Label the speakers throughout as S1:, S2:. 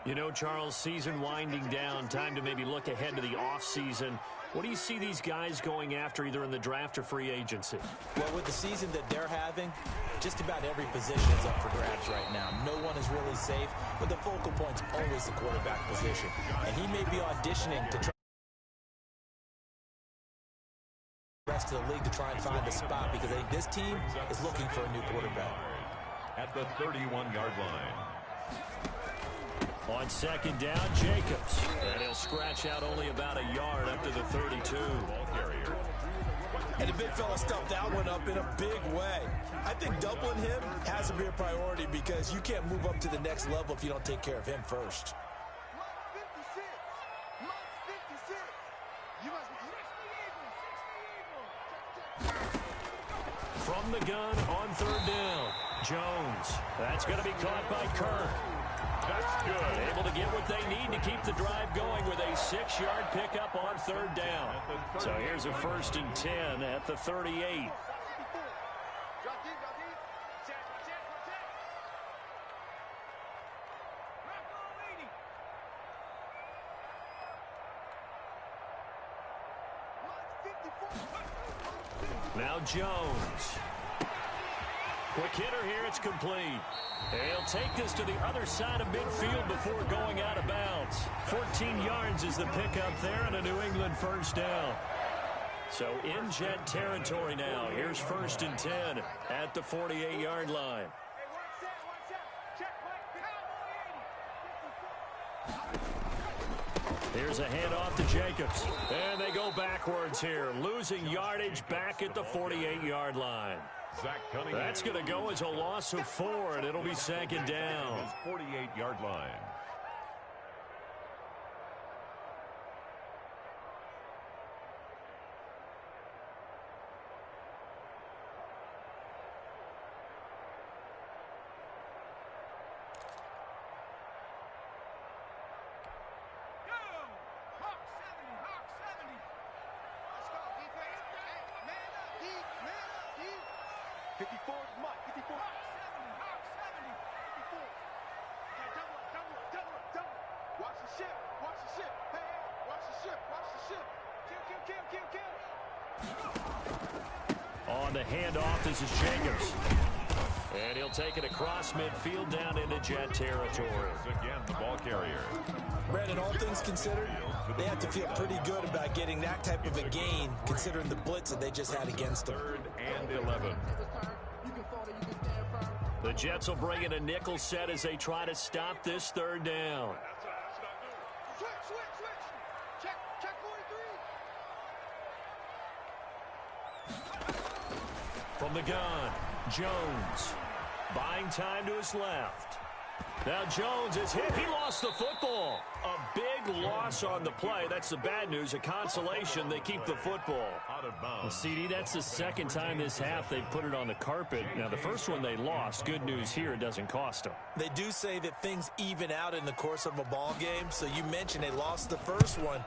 S1: You know, Charles, season winding down, time to maybe look ahead to the offseason. What do you see these guys going after either in the draft or free agency?
S2: Well, with the season that they're having, just about every position is up for grabs right now. No one is really safe, but the focal point's always the quarterback position. And he may be auditioning to try the rest of the league to try and find a spot because I think this team is looking for a new quarterback.
S3: At the 31-yard line.
S1: On second down, Jacobs. And he'll scratch out only about a yard up to the 32.
S3: Ball carrier.
S2: And the big fella stuffed that one up in a big way. I think doubling him has to be a priority because you can't move up to the next level if you don't take care of him first.
S1: From the gun on third down, Jones. That's going to be caught by Kirk.
S3: That's good.
S1: Able to get what they need to keep the drive going with a 6-yard pickup on third down. So here's a 1st and 10 at the 38. Now Jones. Quick hitter here, it's complete. He'll take this to the other side of midfield before going out of bounds. 14 yards is the pickup there and a New England 1st down. So in Jet territory now. Here's 1st and 10 at the 48-yard line. Here's a handoff to Jacobs. And they go backwards here, losing yardage back at the 48-yard line. That's going to go as a loss of 4, and it'll be 2nd down.
S3: His 48-yard line.
S1: On the handoff, this is Jacobs. And he'll take it across midfield down into Jet territory.
S3: Again, the ball carrier.
S2: Brandon, all things considered, they have to feel pretty good about getting that type of a gain considering the blitz that they just had against them.
S3: 3rd and 11.
S1: The Jets will bring in a nickel set as they try to stop this 3rd down. From the gun, Jones. Buying time to his left. Now Jones is hit. He lost the football. A big loss on the play. That's the bad news. A consolation. They keep the football.
S3: Out of bounds.
S1: Well, CD, that's the 2nd time this half they've put it on the carpet. Now, the first one they lost. Good news here, it doesn't cost them.
S2: They do say that things even out in the course of a ball game. So you mentioned they lost the first one.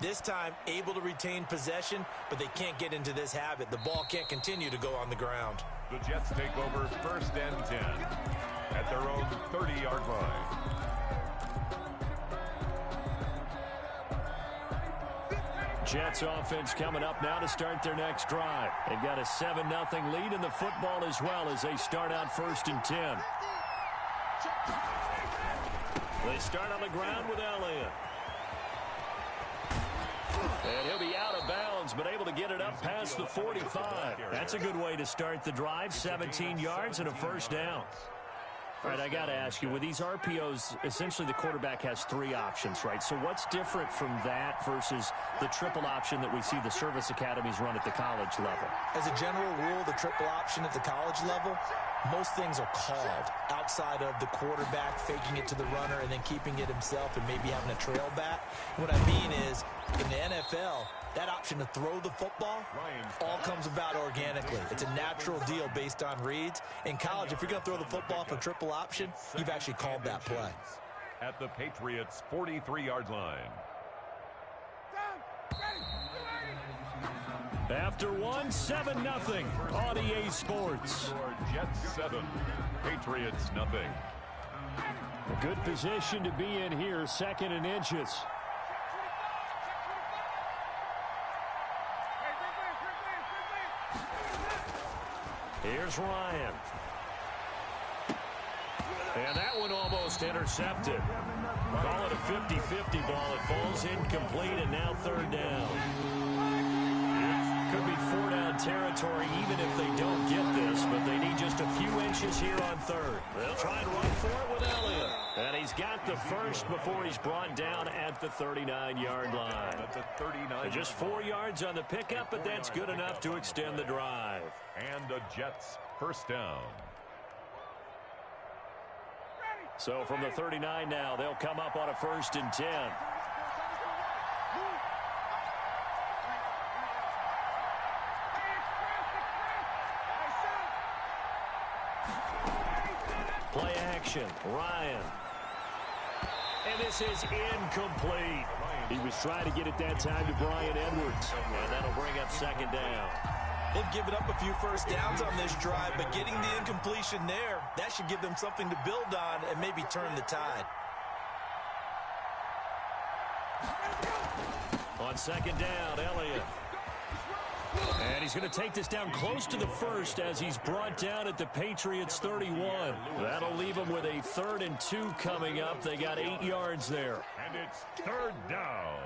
S2: This time, able to retain possession, but they can't get into this habit. The ball can't continue to go on the ground.
S3: The Jets take over 1st and 10 at their own 30-yard line.
S1: Jets offense coming up now to start their next drive. They've got a 7-0 lead in the football as well as they start out 1st and 10. They start on the ground with Elliott. And he'll be out of bounds, but able to get it up past the 45. That's a good way to start the drive. 17 yards and a 1st down. All right, I got to ask you, with these RPOs, essentially the quarterback has 3 options, right? So what's different from that versus the triple option that we see the service academies run at the college level?
S2: As a general rule, the triple option at the college level, most things are called outside of the quarterback faking it to the runner and then keeping it himself and maybe having a trail back. What I mean is, in the NFL, that option to throw the football all comes about organically. It's a natural deal based on reads. In college, if you're going to throw the football for triple option, you've actually called that play.
S3: At the Patriots' 43-yard line.
S1: After one, 7-0 on EA Sports.
S3: Jets 7, Patriots nothing.
S1: A good position to be in here, 2nd and inches. Here's Ryan. And that one almost intercepted. Call it a 50-50 ball. It falls incomplete, and now 3rd down. Could be 4-down territory even if they don't get this, but they need just a few inches here on 3rd. They'll try and run for it with Elliott. And he's got the first before he's brought down at the 39-yard line.
S3: That's a 39.
S1: Just 4 yards on the pickup, but that's good enough to extend the drive.
S3: And the Jets 1st down.
S1: So from the 39 now, they'll come up on a 1st and 10. Play action, Ryan. And this is incomplete. He was trying to get it that time to Bryan Edwards. And that'll bring up 2nd down.
S2: They've given up a few 1st downs on this drive, but getting the incompletion there, that should give them something to build on and maybe turn the tide.
S1: On 2nd down, Elliott. And he's going to take this down close to the 1st as he's brought down at the Patriots 31. That'll leave them with a 3rd and 2 coming up. They got 8 yards there.
S3: And it's 3rd down.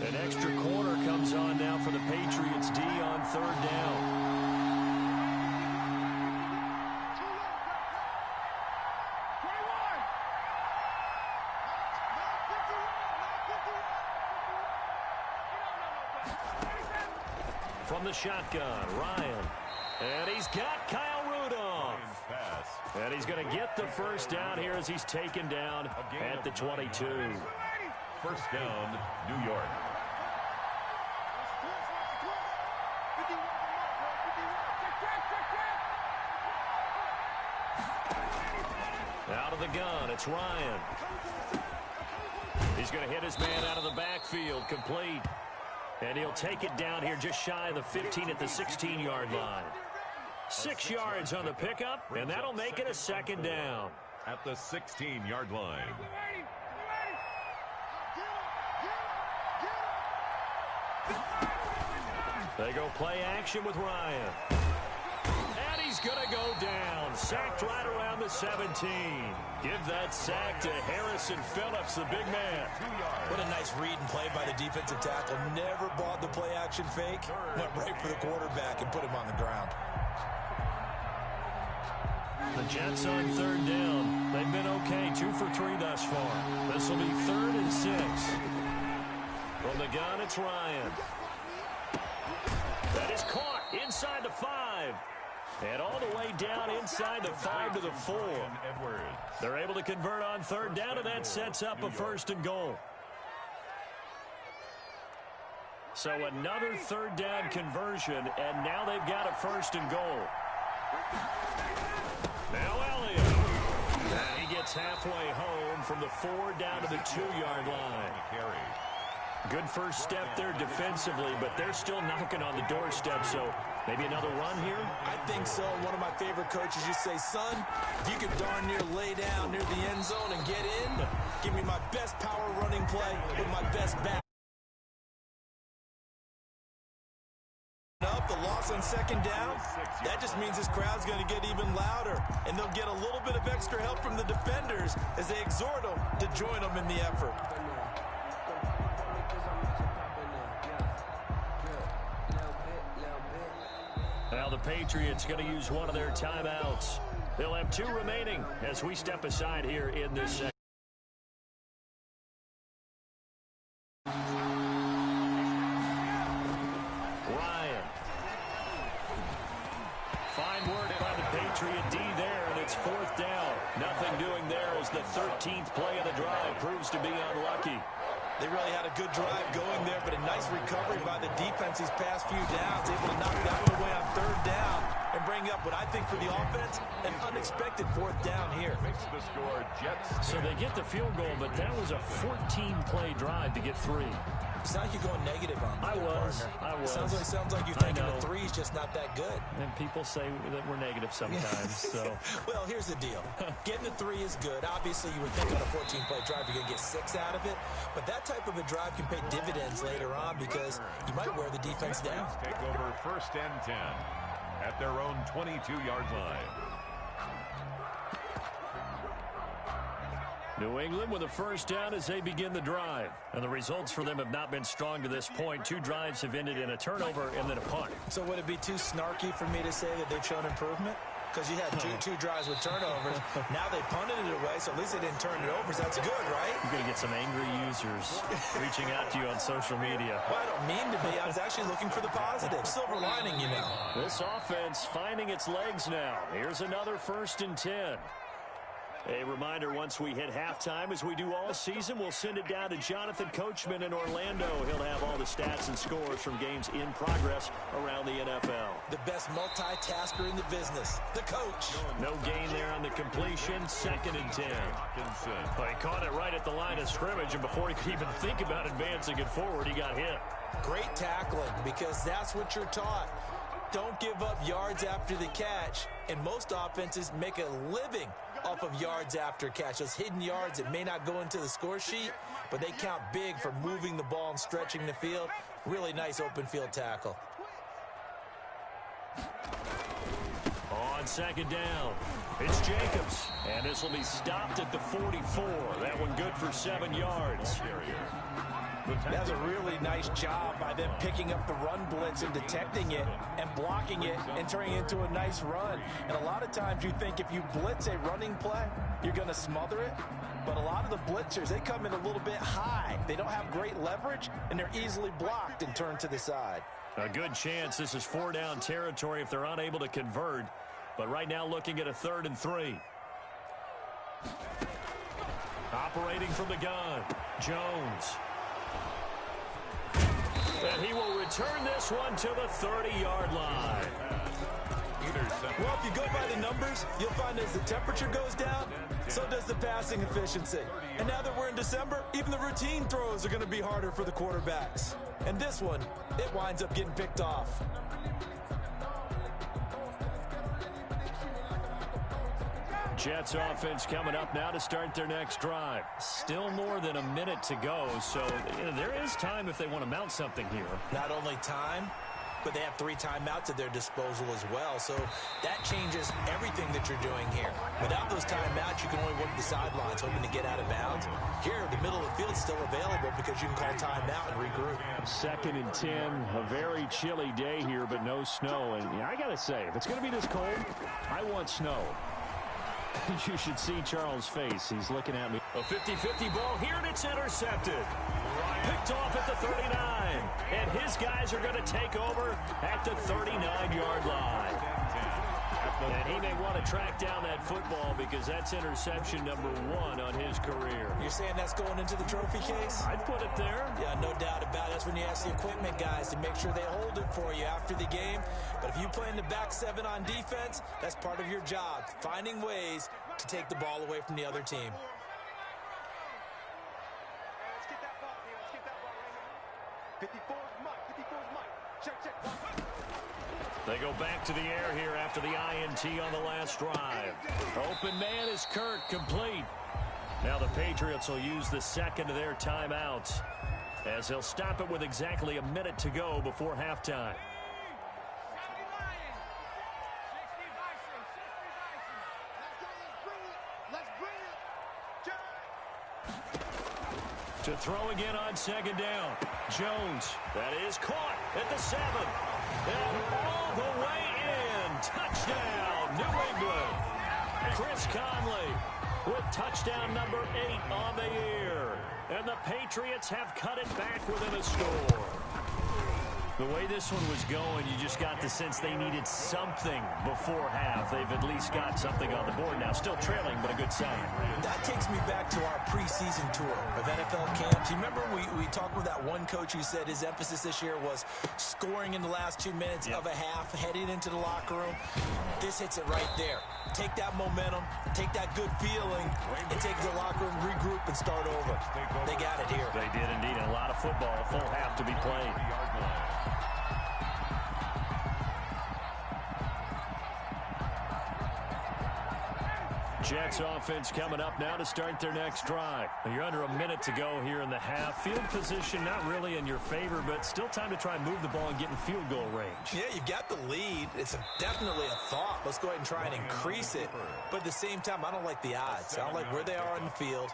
S1: An extra corner comes on now for the Patriots D on 3rd down. From the shotgun, Ryan. And he's got Kyle Rudolph. And he's going to get the 1st down here as he's taken down at the 22.
S3: 1st down, New York.
S1: Out of the gun, it's Ryan. He's going to hit his man out of the backfield, complete. And he'll take it down here just shy of the 15 at the 16-yard line. 6 yards on the pickup, and that'll make it a 2nd down.
S3: At the 16-yard line.
S1: They go play action with Ryan. And he's going to go down. Sacked right around the 17. Give that sack to Harrison Phillips, the big man.
S2: What a nice read and play by the defensive tackle. Never bought the play action fake. Went right for the quarterback and put him on the ground.
S1: The Jets on 3rd down. They've been okay, 2 for 3 thus far. This will be 3rd and 6. From the gun, it's Ryan. That is caught inside the 5. And all the way down inside the 5 to the 4. They're able to convert on 3rd down, and that sets up a 1st and goal. So another 3rd down conversion, and now they've got a 1st and goal. Now Elliott. He gets halfway home from the 4 down to the 2-yard line. Good first step there defensively, but they're still knocking on the doorstep, so maybe another run here?
S2: I think so. One of my favorite coaches used to say, son, if you could darn near lay down near the end zone and get in, give me my best power running play with my best back. Up the loss on 2nd down, that just means this crowd's going to get even louder, and they'll get a little bit of extra help from the defenders as they exhort them to join them in the effort.
S1: Now the Patriots going to use one of their timeouts. They'll have 2 remaining as we step aside here in this second. Ryan. Fine work by the Patriot D there, and it's 4th down. Nothing doing there as the 13th play of the drive proves to be unlucky.
S2: They really had a good drive going there, but a nice recovery by the defense these past few downs, able to knock that one away on 3rd down. and bring up what I think for the offense, an unexpected 4th down here.
S3: Makes the score Jets.
S1: So they get the field goal, but that was a 14-play drive to get 3.
S2: It's not like you're going negative on me.
S1: I was.
S2: Sounds like you're thinking the 3 is just not that good.
S1: And people say that we're negative sometimes. So,
S2: well, here's the deal. Getting the 3 is good. Obviously, you would think on a 14-play drive you're going to get 6 out of it. But that type of a drive can pay dividends later on because you might wear the defense down.
S3: Take over 1st and 10 at their own 22-yard line.
S1: New England with a 1st down as they begin the drive. And the results for them have not been strong to this point. 2 drives have ended in a turnover and then a punt.
S2: So would it be too snarky for me to say that they've shown improvement? Because you had two drives with turnovers. Now they punted it away, so at least they didn't turn it over. So that's good, right?
S1: You're going to get some angry users reaching out to you on social media.
S2: Well, I don't mean to be. I was actually looking for the positive. Silver lining, you know.
S1: This offense finding its legs now. Here's another 1st and 10. A reminder, once we hit halftime, as we do all season, we'll send it down to Jonathan Coachman in Orlando. He'll have all the stats and scores from games in progress around the NFL.
S2: The best multitasker in the business, the coach.
S1: No gain there on the completion, 2nd and 10. Well, he caught it right at the line of scrimmage, and before he could even think about advancing it forward, he got hit.
S2: Great tackling, because that's what you're taught. Don't give up yards after the catch, and most offenses make a living off of yards after catch. Those hidden yards that may not go into the score sheet, but they count big for moving the ball and stretching the field. Really nice open field tackle.
S1: On 2nd down, it's Jacobs, and this will be stopped at the 44. That one good for 7 yards.
S2: That was a really nice job by them picking up the run blitz and detecting it and blocking it and turning it into a nice run. And a lot of times you think if you blitz a running play, you're going to smother it. But a lot of the blitzers, they come in a little bit high. They don't have great leverage, and they're easily blocked and turned to the side.
S1: A good chance this is 4-down territory if they're unable to convert. But right now looking at a 3rd and 3. Operating from the gun, Jones. And he will return this one to the 30-yard line.
S2: Well, if you go by the numbers, you'll find as the temperature goes down, so does the passing efficiency. And now that we're in December, even the routine throws are going to be harder for the quarterbacks. And this one, it winds up getting picked off.
S1: Jets offense coming up now to start their next drive. Still more than a minute to go, so there is time if they want to mount something here.
S2: Not only time, but they have 3 timeouts at their disposal as well, so that changes everything that you're doing here. Without those timeouts, you can only work the sidelines, hoping to get out of bounds. Here, the middle of the field's still available because you can call timeout and regroup.
S1: 2nd and 10, a very chilly day here, but no snow. And I got to say, if it's going to be this cold, I want snow. You should see Charles' face. He's looking at me. A 50-50 ball here, and it's intercepted. Picked off at the 39. And his guys are going to take over at the 39-yard line. And he may want to track down that football because that's interception number 1 on his career.
S2: You're saying that's going into the trophy case?
S1: I'd put it there.
S2: Yeah, no doubt about it. That's when you ask the equipment guys to make sure they hold it for you after the game. But if you play in the back 7 on defense, that's part of your job, finding ways to take the ball away from the other team.
S4: Let's get that ball here. Let's get that ball right here. 54's Mike. 54's Mike. Check.
S1: They go back to the air here after the INT on the last drive. Open man is Kirk, complete. Now the Patriots will use the 2nd of their timeouts as they'll stop it with exactly a minute to go before halftime. To throw again on 2nd down. Jones, that is caught at the 7. And all the way in. Touchdown, New England. Chris Conley with touchdown number 8 on the year. And the Patriots have cut it back within a score. The way this one was going, you just got the sense they needed something before half. They've at least got something on the board now. Still trailing, but a good sign.
S2: That takes me back to our preseason tour of NFL camps. You remember we talked with that one coach who said his emphasis this year was scoring in the last 2 minutes of a half, heading into the locker room. This hits it right there. Take that momentum, take that good feeling, and take it to the locker room, regroup, and start over. They got it here.
S1: They did indeed. A lot of football, a full half to be played. Jets offense coming up now to start their next drive. You're under a minute to go here in the half. Field position not really in your favor, but still time to try and move the ball and get in field goal range.
S2: Yeah, you've got the lead. It's definitely a thought. Let's go ahead and try and increase it. But at the same time, I don't like the odds. I don't like where they are on the field.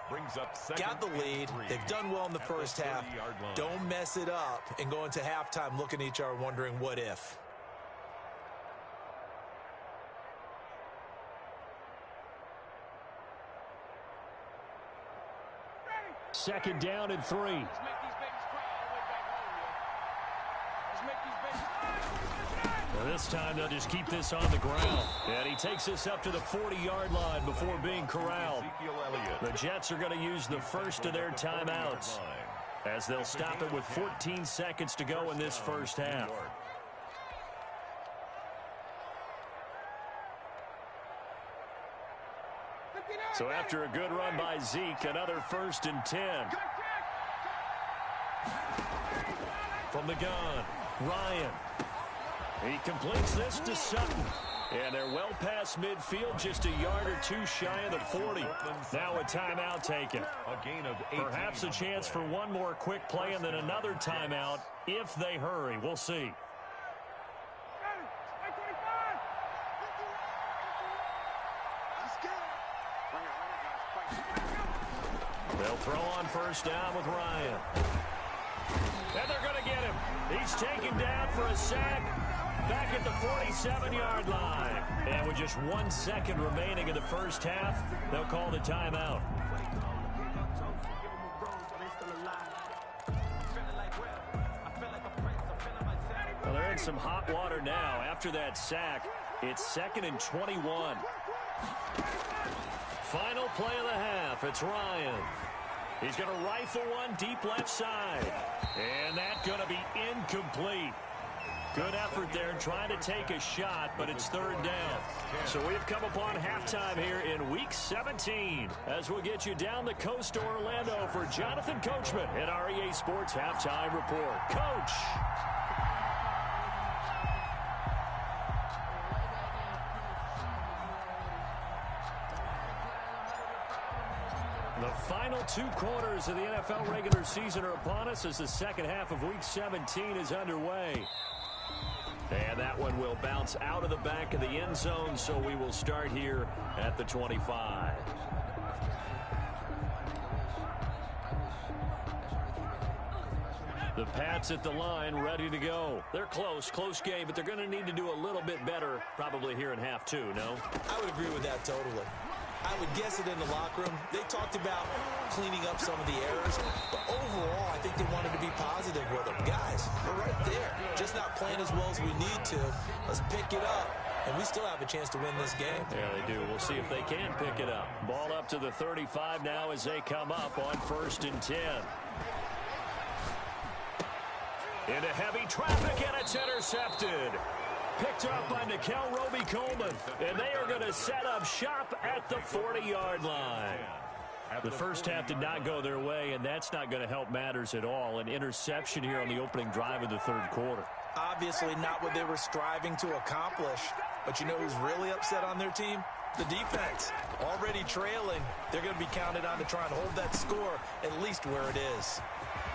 S2: Got the lead. They've done well in the first half. Don't mess it up and go into halftime looking at each other wondering what if.
S1: Second down and 3.
S4: Now
S1: this time they'll just keep this on the ground. And he takes this up to the 40-yard line before being corralled. The Jets are going to use the first of their timeouts as they'll stop it with 14 seconds to go in this first half. So after a good run by Zeke, another 1st and 10. From the gun, Ryan. He completes this to Sutton. And they're well past midfield, just a yard or two shy of the 40. Now a timeout taken. Perhaps a chance for one more quick play and then another timeout if they hurry. We'll see. They'll throw on first down with Ryan. And they're going to get him. He's taken down for a sack back at the 47-yard line. And with just 1 second remaining in the first half, they'll call the timeout. Well, they're in some hot water now. After that sack, it's 2nd and 21. Final play of the half. It's Ryan. He's going to rifle one deep left side. And that's going to be incomplete. Good effort there trying to take a shot, but it's 3rd down. So we've come upon halftime here in Week 17 as we'll get you down the coast to Orlando for Jonathan Coachman at our EA Sports Halftime Report. Coach. The final 2 quarters of the NFL regular season are upon us as the second half of Week 17 is underway. And that one will bounce out of the back of the end zone, so we will start here at the 25. The Pats at the line, ready to go. They're close game, but they're going to need to do a little bit better probably here in half 2, no?
S2: I would agree with that totally. I would guess it in the locker room. They talked about cleaning up some of the errors, but overall, I think they wanted to be positive with them. Guys, we're right there. Just not playing as well as we need to. Let's pick it up, and we still have a chance to win this game.
S1: Yeah, they do. We'll see if they can pick it up. Ball up to the 35 now as they come up on 1st and 10. Into heavy traffic, and it's intercepted. Picked up by Nickel Roby-Coleman, and they are going to set up shop at the 40-yard line. The first half did not go their way, and that's not going to help matters at all. An interception here on the opening drive of the 3rd quarter.
S2: Obviously not what they were striving to accomplish, but you know who's really upset on their team? The defense. Already trailing, they're going to be counted on to try and hold that score at least where it is.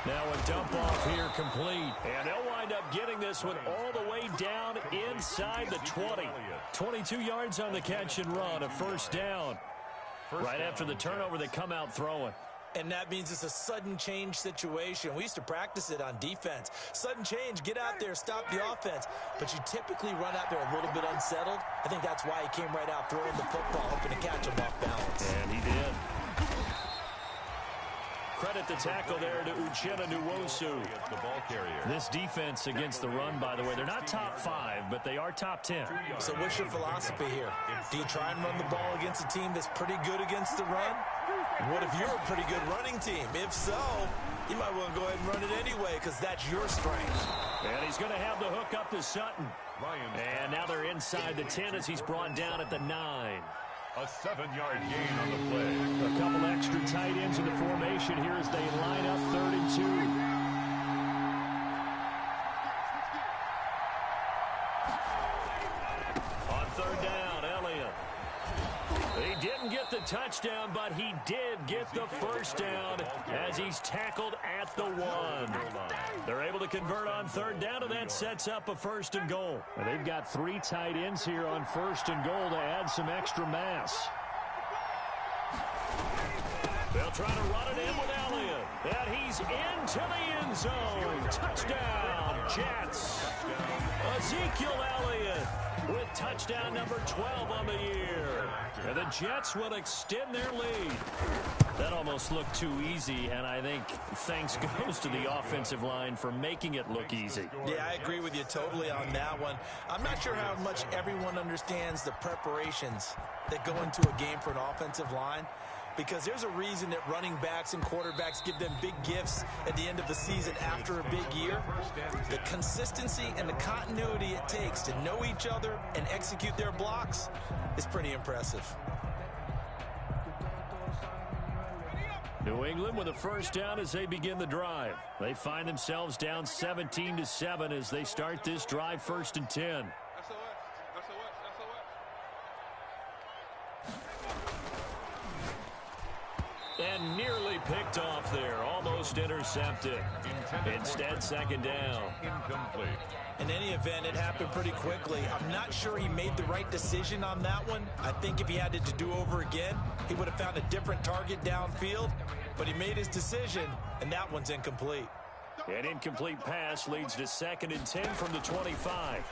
S1: Now a dump off here complete. And they'll wind up getting this one all the way down inside the 20. 22 yards on the catch and run, a 1st down. Right after the turnover, they come out throwing.
S2: And that means it's a sudden change situation. We used to practice it on defense. Sudden change, get out there, stop the offense. But you typically run out there a little bit unsettled. I think that's why he came right out throwing the football, hoping to catch him off balance.
S1: And he did. credit the tackle there to Uchenna Nwosu.
S3: The ball carrier.
S1: This defense against the run, by the way, they're not top 5, but they are top 10.
S2: So what's your philosophy here? Do you try and run the ball against a team that's pretty good against the run? What if you're a pretty good running team? If so, you might want to go ahead and run it anyway because that's your strength.
S1: And he's going to have the hook up to Sutton. And now they're inside the 10 as he's brought down at the 9.
S3: A 7-yard gain on the play.
S1: A couple extra tight ends in the formation here as they line up 3rd and 2. On 3rd down, Elliott. He didn't get the touchdown, but he did get the first down as he's tackled at the 1. They're able to convert on 3rd down, and that sets up a 1st and goal. And they've got 3 tight ends here on 1st and goal to add some extra mass. They'll try to run it in with Elliott. And he's into the end zone. Touchdown, Jets. Ezekiel Elliott with touchdown number 12 on the year. And the Jets will extend their lead. That almost looked too easy, and I think thanks goes to the offensive line for making it look easy.
S2: Yeah, I agree with you totally on that one. I'm not sure how much everyone understands the preparations that go into a game for an offensive line, because there's a reason that running backs and quarterbacks give them big gifts at the end of the season after a big year. The consistency and the continuity it takes to know each other and execute their blocks is pretty impressive.
S1: New England with a first down as they begin the drive. They find themselves down 17-7 as they start this drive 1st and 10. And nearly picked off there. Almost intercepted. Instead, 2nd down.
S3: Incomplete.
S2: In any event, it happened pretty quickly. I'm not sure he made the right decision on that one. I think if he had it to do over again, he would have found a different target downfield. But he made his decision, and that one's incomplete.
S1: An incomplete pass leads to 2nd and 10 from the 25.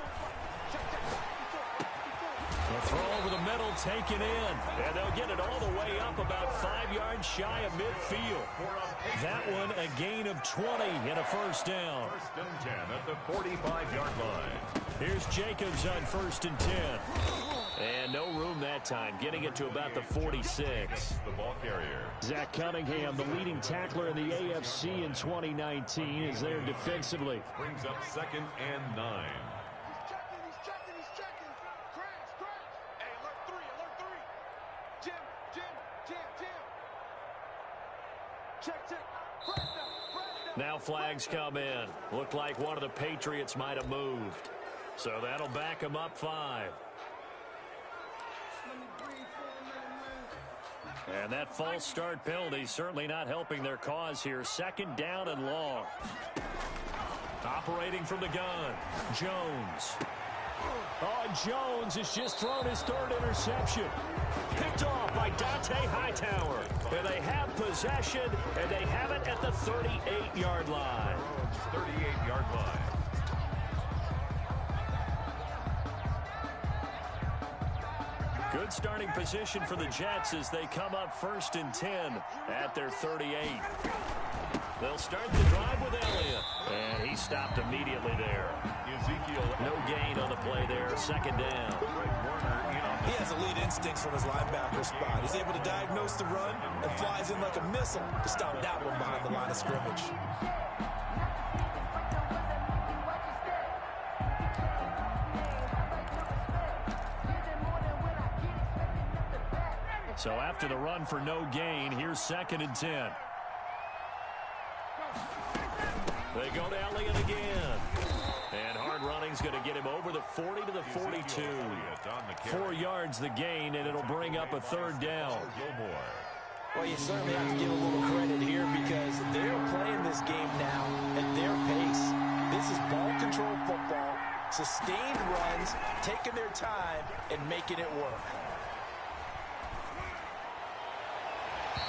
S1: The throw over the middle, taken in. And they'll get it all the way up about 5 yards shy of midfield. That one a gain of 20 and a first down.
S3: 1st and 10 at the 45-yard line.
S1: Here's Jacobs on 1st and 10. And no room that time, getting it to about the 46.
S3: The ball carrier.
S1: Zach Cunningham, the leading tackler in the AFC in 2019, is there defensively.
S3: Brings up 2nd and 9. Now flags come in. Looked like one of the Patriots might have moved. So that'll back them up 5. And that false start penalty certainly not helping their cause here. 2nd down and long. Operating from the gun, Jones. Oh, Jones has just thrown his 3rd interception. Picked off by Dante Hightower. And they have possession, and they have it at the 38-yard line. 38-yard line.
S1: Good starting position for the Jets as they come up 1st and 10 at their 38. They'll start the drive with Elliott. And he stopped immediately there.
S3: Ezekiel.
S1: No gain on the play there. 2nd down.
S2: He has elite instincts from his linebacker spot. He's able to diagnose the run and flies in like a missile to stop that one behind the line of scrimmage.
S1: So after the run for no gain, here's 2nd and 10. They go to Elliott again. And hard running's going to get him over the 40 to the 42. 4 yards the gain, and it'll bring up a 3rd down.
S2: Well, you certainly have to give a little credit here because they're playing this game now at their pace. This is ball control football, sustained runs, taking their time, and making it work.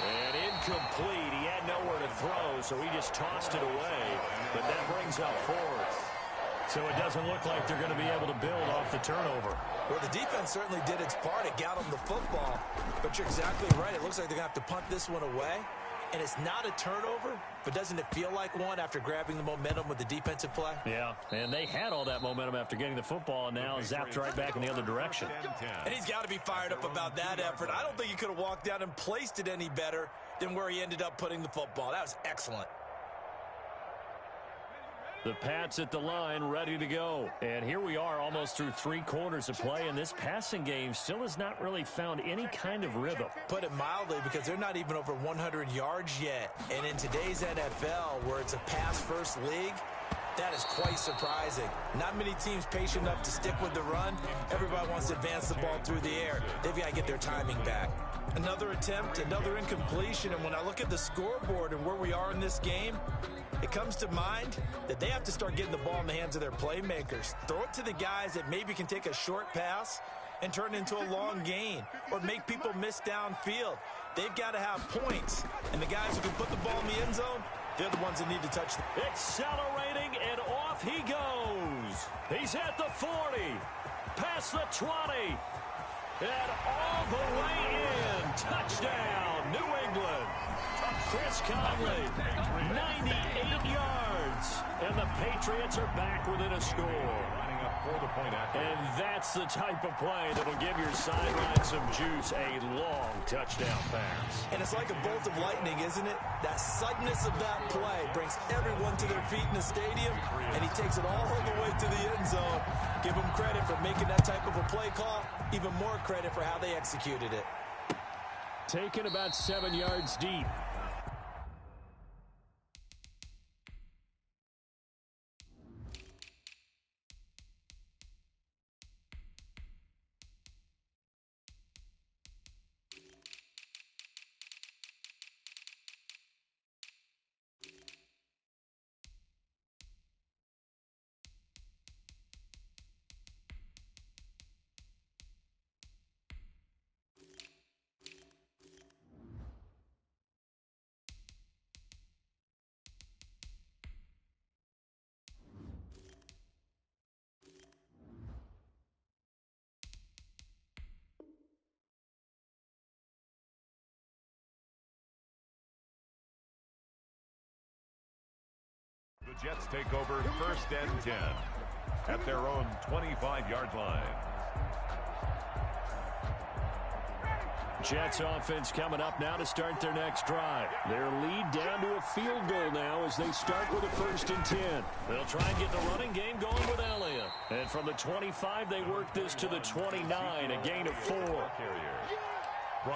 S1: And incomplete. He had nowhere to throw, so he just tossed it away. But that brings up 4th. So it doesn't look like they're going to be able to build off the turnover.
S2: Well, the defense certainly did its part. It got them the football. But you're exactly right. It looks like they're going to have to punt this one away. And it's not a turnover, but doesn't it feel like one after grabbing the momentum with the defensive play?
S1: Yeah, and they had all that momentum after getting the football, and now zapped right back in the other direction.
S2: And he's got to be fired up about that effort. I don't think he could have walked down and placed it any better than where he ended up putting the football. That was excellent.
S1: The Pats at the line, ready to go. And here we are almost through 3 quarters of play, and this passing game still has not really found any kind of rhythm.
S2: Put it mildly, because they're not even over 100 yards yet. And in today's NFL, where it's a pass-first league, that is quite surprising. Not many teams patient enough to stick with the run. Everybody wants to advance the ball through the air. They've got to get their timing back. Another attempt, another incompletion, and when I look at the scoreboard and where we are in this game, it comes to mind that they have to start getting the ball in the hands of their playmakers. Throw it to the guys that maybe can take a short pass and turn it into a long gain or make people miss downfield. They've got to have points, and the guys who can put the ball in the end zone, they're the ones that need to touch the...
S1: Accelerating, and off he goes. He's at the 40, past the 20, and all the way in. Touchdown, New England. Chris Conley, 98 yards, and the Patriots are back within a score. And that's the type of play that'll give your sideline some juice, a long touchdown pass.
S2: And it's like a bolt of lightning, isn't it? That suddenness of that play brings everyone to their feet in the stadium, and he takes it all the way to the end zone. Give him credit for making that type of a play call, even more credit for how they executed it.
S1: Taken about 7 yards deep.
S5: The Jets take over 1st and 10 at their own 25-yard line.
S1: Jets offense coming up now to start their next drive. Their lead down to a field goal now as they start with a 1st and 10. They'll try and get the running game going with Elliott. And from the 25, they work this to the 29, a gain of 4.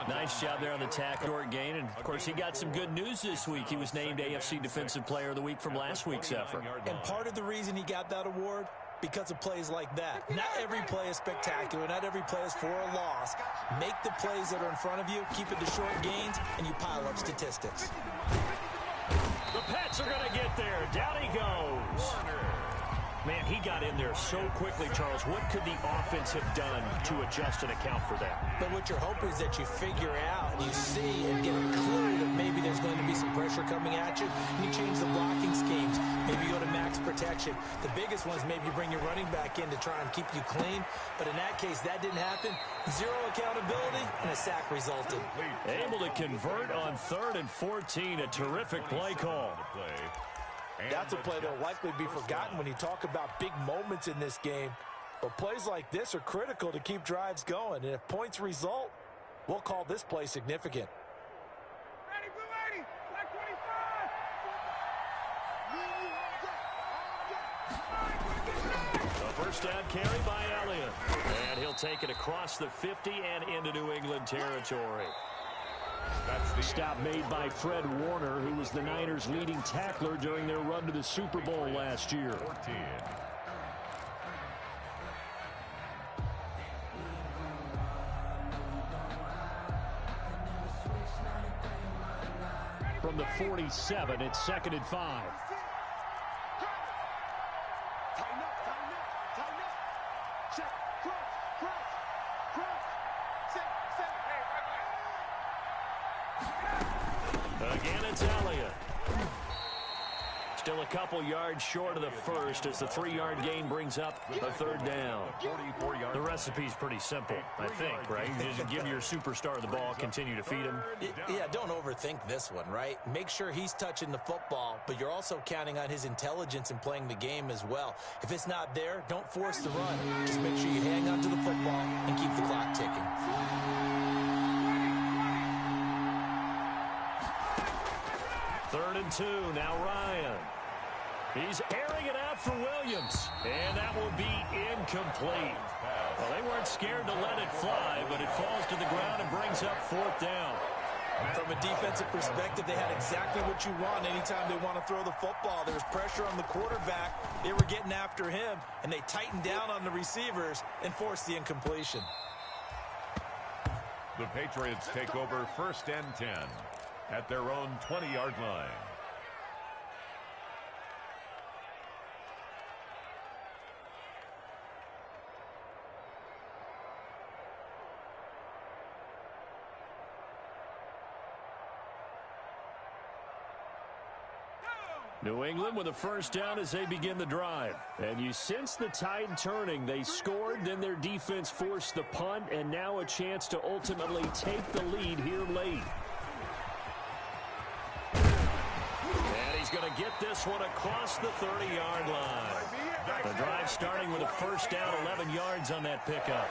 S1: Nice job there on the tackle, short gain, and of course he got some good news this week. He was named AFC Defensive Player of the Week from last week's effort.
S2: And part of the reason he got that award, because of plays like that. Not every play is spectacular, not every play is for a loss. Make the plays that are in front of you, keep it to short gains, and you pile up statistics.
S1: The Pats are going to get there. Down he goes. Man, he got in there so quickly, Charles. What could the offense have done to adjust and account for that?
S2: But what you're hoping is that you figure out, you see, and get a clue that maybe there's going to be some pressure coming at you, and you change the blocking schemes. Maybe you go to max protection. The biggest one is maybe you bring your running back in to try and keep you clean. But in that case, that didn't happen. Zero accountability, and a sack resulted.
S1: Able to convert on 3rd and 14. A terrific play call.
S2: That's a play that will likely be forgotten when you talk about big moments in this game. But plays like this are critical to keep drives going. And if points result, we'll call this play significant.
S4: Ready, blue 80, black 25.
S1: A 1st down carry by Elliott. And he'll take it across the 50 and into New England territory.
S5: That's the
S1: stop made by Fred Warner, who was the Niners' leading tackler during their run to the Super Bowl last year.
S5: 14.
S1: From the 47, it's 2nd and 5.
S4: Tighten up, tighten up, tighten up. Check, cross. Set. Hey, right.
S1: Again, it's Elliott. Still a couple yards short of the first as the 3-yard gain brings up a third down. The recipe's pretty simple, I think, right? You just give your superstar the ball, continue to feed him.
S2: Yeah, don't overthink this one, right? Make sure he's touching the football, but you're also counting on his intelligence in playing the game as well. If it's not there, don't force the run. Just make sure you hang on to the football and keep the clock ticking.
S1: Third and 2, now Ryan. He's airing it out for Williams, and that will be incomplete. Well, they weren't scared to let it fly, but it falls to the ground and brings up fourth down.
S2: From a defensive perspective, they had exactly what you want anytime they want to throw the football. There was pressure on the quarterback. They were getting after him, and they tightened down on the receivers and forced the incompletion.
S5: The Patriots take over first and 10 at their own 20-yard line.
S1: New England with a first down as they begin the drive. And you sense the tide turning. They scored, then their defense forced the punt, and now a chance to ultimately take the lead here late. And he's going to get this one across the 30-yard line. The drive starting with a first down, 11 yards on that pickup.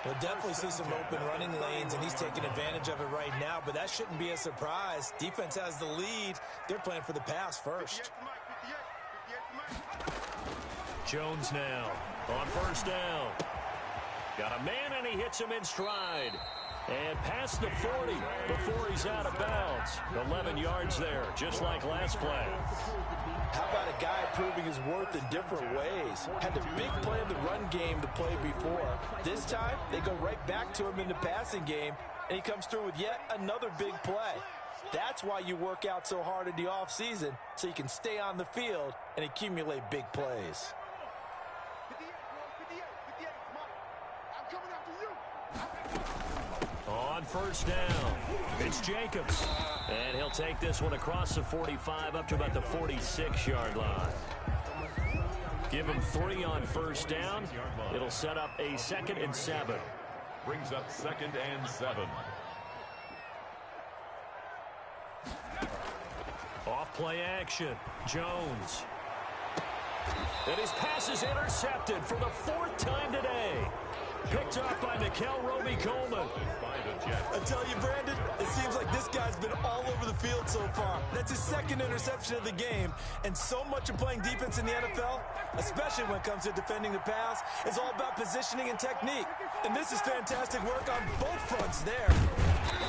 S2: We'll definitely see some open running lanes, and he's taking advantage of it right now, but that shouldn't be a surprise. Defense has the lead. They're playing for the pass first.
S1: Jones now on first down. Got a man, and he hits him in stride. And past the 40 before he's out of bounds. 11 yards there, just like last play.
S2: How about a guy proving his worth in different ways? Had the big play in the run game to play before. This time, they go right back to him in the passing game, and he comes through with yet another big play. That's why you work out so hard in the offseason, so you can stay on the field and accumulate big plays.
S1: On first down, it's Jacobs. And he'll take this one across the 45 up to about the 46-yard line. Give him 3 on first down. It'll set up a 2nd and 7.
S5: Brings up 2nd and 7.
S1: Off play action. Jones. And his pass is intercepted for the 4th time today. Picked up by Nickel Roby-Coleman.
S2: I tell you, Brandon, it seems like this guy's been all over the field so far. That's his 2nd interception of the game. And so much of playing defense in the NFL, especially when it comes to defending the pass, is all about positioning and technique. And this is fantastic work on both fronts there.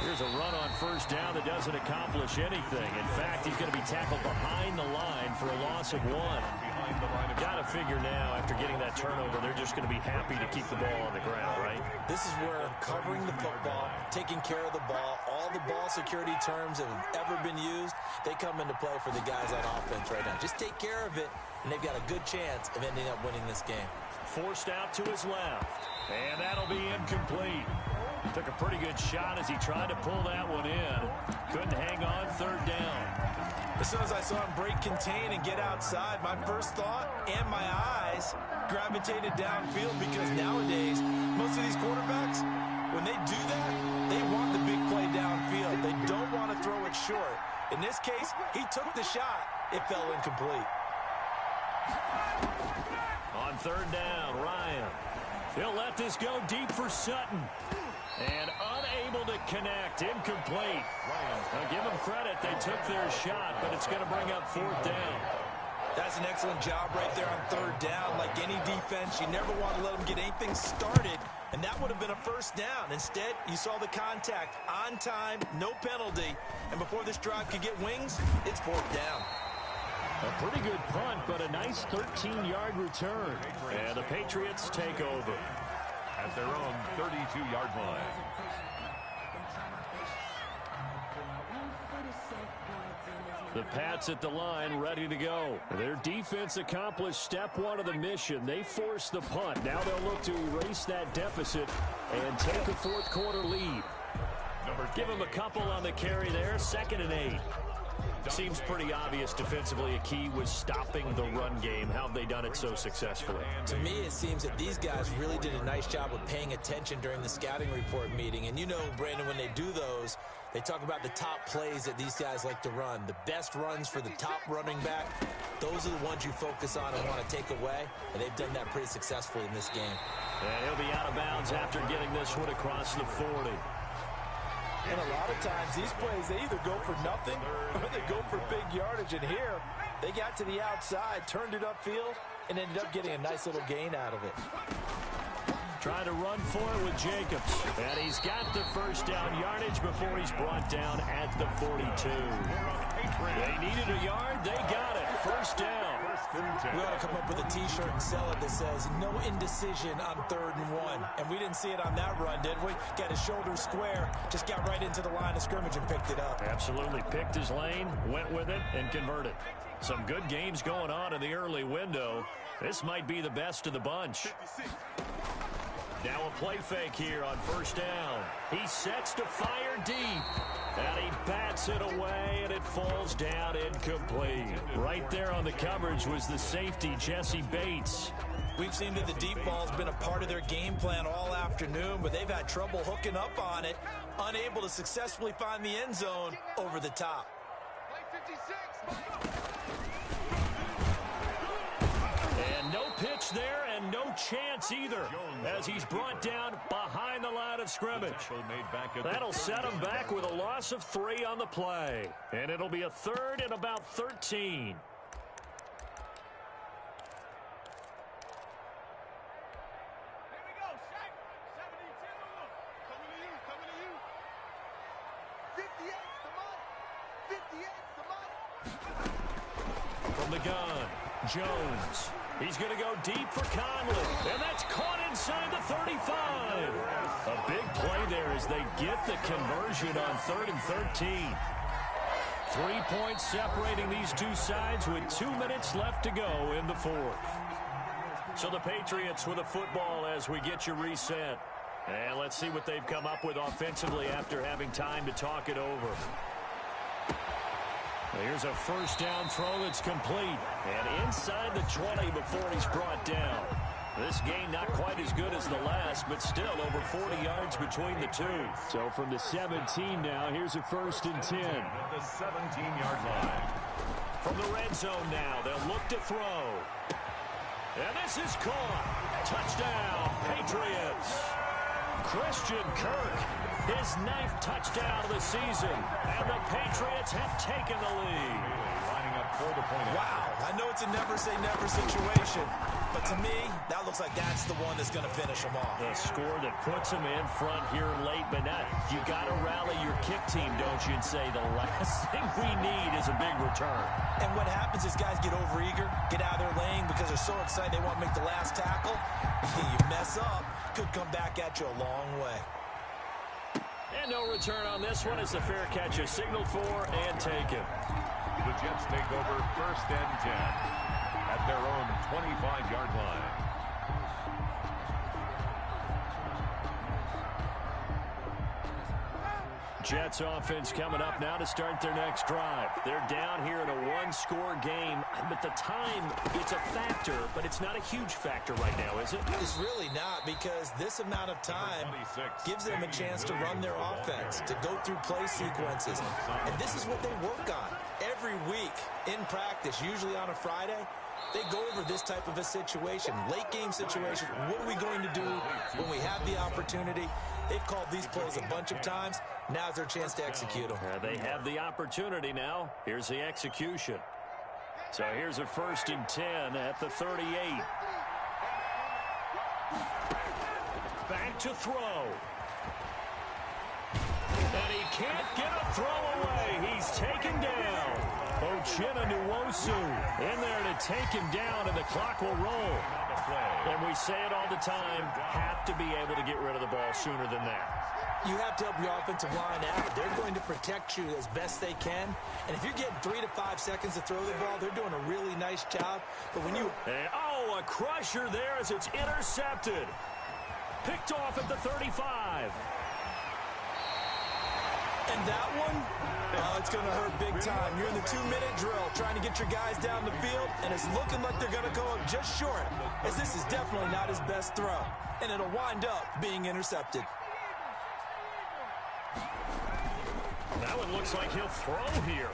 S1: Here's a run on first down that doesn't accomplish anything. In fact, he's going to be tackled behind the line for a loss of 1. Got to figure now, after getting that turnover, they're just going to be happy to keep the ball on the ground, right?
S2: This is where covering the football, taking care of the ball, all the ball security terms that have ever been used, they come into play for the guys on offense right now. Just take care of it, and they've got a good chance of ending up winning this game.
S1: Forced out to his left, and that'll be incomplete. Took a pretty good shot as he tried to pull that one in. Couldn't hang on, 3rd down.
S2: As soon as I saw him break contain and get outside, my first thought and my eyes gravitated downfield, because nowadays, most of these quarterbacks, when they do that, they want the big play downfield. They don't want to throw it short. In this case, he took the shot. It fell incomplete.
S1: On 3rd down, Ryan. He'll let this go deep for Sutton. And unable to connect, incomplete. Now give them credit, they took their shot, but it's going to bring up 4th down.
S2: That's an excellent job right there on 3rd down. Like any defense, you never want to let them get anything started, and that would have been a first down. Instead, you saw the contact on time, no penalty, and before this drive could get wings, it's 4th down.
S1: A pretty good punt, but a nice 13-yard return. And the Patriots take over
S5: at their own 32-yard line.
S1: The Pats at the line, ready to go. Their defense accomplished step 1 of the mission. They forced the punt. Now they'll look to erase that deficit and take a 4th quarter lead. Give them a couple on the carry there, 2nd and 8. Seems pretty obvious defensively. A key was stopping the run game. How have they done it so successfully?
S2: To me, it seems that these guys really did a nice job of paying attention during the scouting report meeting. And you know, Brandon, when they do those, they talk about the top plays that these guys like to run. The best runs for the top running back, those are the ones you focus on and want to take away. And they've done that pretty successfully in this game.
S1: And he'll be out of bounds after getting this one across the 40.
S2: And a lot of times, these plays, they either go for nothing or they go for big yardage. And here, they got to the outside, turned it upfield, and ended up getting a nice little gain out of it.
S1: Trying to run for it with Jacobs. And he's got the first down yardage before he's brought down at the 42. They needed a yard. They got it. First down.
S2: We ought to come up with a T-shirt and sell it that says, no indecision on 3rd and 1. And we didn't see it on that run, did we? Got his shoulders square, just got right into the line of scrimmage and picked it up.
S1: Absolutely. Picked his lane, went with it, and converted. Some good games going on in the early window. This might be the best of the bunch. Now a play fake here on first down. He sets to fire deep. And he bats it away, and it falls down incomplete. Right there on the coverage was the safety, Jesse Bates.
S2: We've seen that the deep ball's been a part of their game plan all afternoon, but they've had trouble hooking up on it, unable to successfully find the end zone over the top.
S1: And no pitch there, and no chance either, as he's brought down behind the line of scrimmage. That'll set him back with a loss of 3 on the play. And it'll be a 3rd and about 13. From the gun, Jones. He's going to go deep for Conley, and that's caught inside the 35. A big play there as they get the conversion on 3rd and 13. 3 points separating these two sides with 2 minutes left to go in the 4th. So the Patriots with a football as we get you reset. And let's see what they've come up with offensively after having time to talk it over. Here's a first down throw that's complete. And inside the 20 before he's brought down. This gain not quite as good as the last, but still over 40 yards between the two. So from the 17 now, here's a 1st and 10.
S5: At the 17-yard line.
S1: From the red zone now, they'll look to throw. And this is caught. Touchdown, Patriots. Christian Kirk, his 9th touchdown of the season, and the Patriots have taken the lead.
S5: Lining up for the point.
S2: Wow, I know it's a never-say-never situation, but to me, that looks like that's the one that's going to finish them off.
S1: The score that puts them in front here late, but not. You got to rally your kick team, don't you, and say the last thing we need is a big return.
S2: And what happens is guys get overeager, get out of their lane because they're so excited they want to make the last tackle. You mess up, could come back at you a long way.
S1: And no return on this one as the fair catch is signaled for and taken.
S5: The Jets take over 1st and 10 at their own 25-yard line.
S1: Jets offense coming up now to start their next drive. They're down here in a 1-score game, but the time, it's a factor, but it's not a huge factor right now, is it?
S2: It's really not, because this amount of time gives them a chance to run their offense, to go through play sequences. And this is what they work on every week in practice, usually on a Friday. They go over this type of a situation, late game situation. What are we going to do when we have the opportunity? They've called these plays a bunch of times. Now's their chance to execute them.
S1: They have the opportunity now. Here's the execution. So here's a 1st and 10 at the 38. Back to throw. And he can't get a throw away. He's taken down. Uchenna Nwosu in there to take him down, and the clock will roll. And we say it all the time, have to be able to get rid of the ball sooner than that.
S2: You have to help your offensive line out. They're going to protect you as best they can. And if you're getting 3 to 5 seconds to throw the ball, they're doing a really nice job. But when you...
S1: And, oh, a crusher there as it's intercepted. Picked off at the 35.
S2: And that one, Oh, it's going to hurt big time. You're in the 2-minute drill trying to get your guys down the field, and it's looking like they're going to go up just short, as this is definitely not his best throw, and it'll wind up being intercepted.
S3: That one looks like he'll throw here.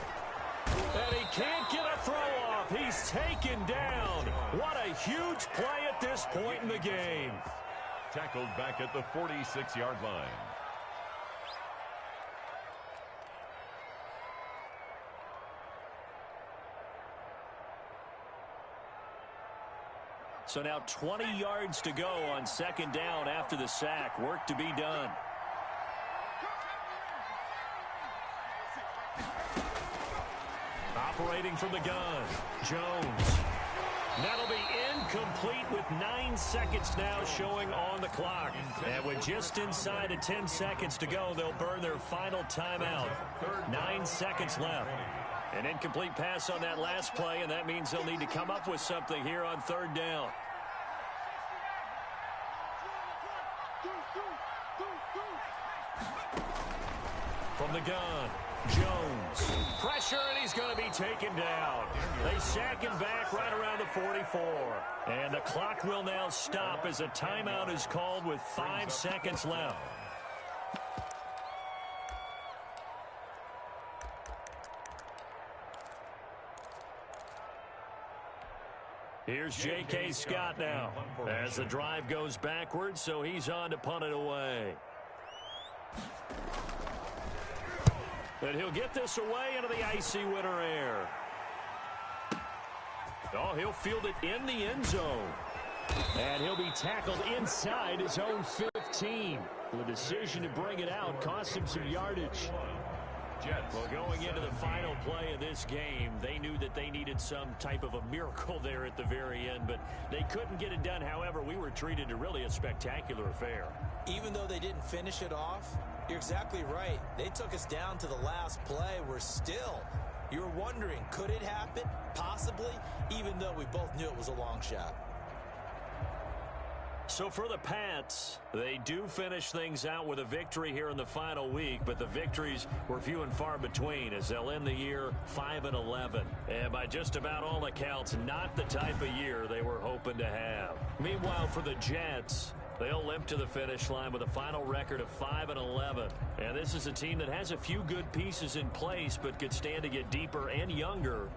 S3: And he can't get a throw off. He's taken down. What a huge play at this point in the game.
S5: Tackled back at the 46-yard line.
S1: So now 20 yards to go on second down after the sack. Work to be done.
S3: Operating from the gun, Jones. That'll be incomplete with 9 seconds now showing on the clock. And with just inside of 10 seconds to go, they'll burn their final timeout. 9 seconds left. An incomplete pass on that last play, and that means they'll need to come up with something here on third down. From the gun, Jones. Pressure, and he's going to be taken down. They sack him back right around the 44. And the clock will now stop as a timeout is called with 5 seconds left. Here's J.K. Scott now as the drive goes backwards, so he's on to punt it away. And he'll get this away into the icy winter air. Oh, he'll field it in the end zone. And he'll be tackled inside his own 15. The decision to bring it out cost him some yardage. Well, going into the final play of this game, they knew that they needed some type of a miracle there at the very end, but they couldn't get it done. However, we were treated to really a spectacular affair.
S2: Even though they didn't finish it off, you're exactly right. They took us down to the last play. We're still, you're wondering, could it happen? Possibly, even though we both knew it was a long shot.
S3: So for the Pats, they do finish things out with a victory here in the final week, but the victories were few and far between as they'll end the year 5-11. And by just about all accounts, not the type of year they were hoping to have. Meanwhile, for the Jets, they'll limp to the finish line with a final record of 5-11. And this is a team that has a few good pieces in place, but could stand to get deeper and younger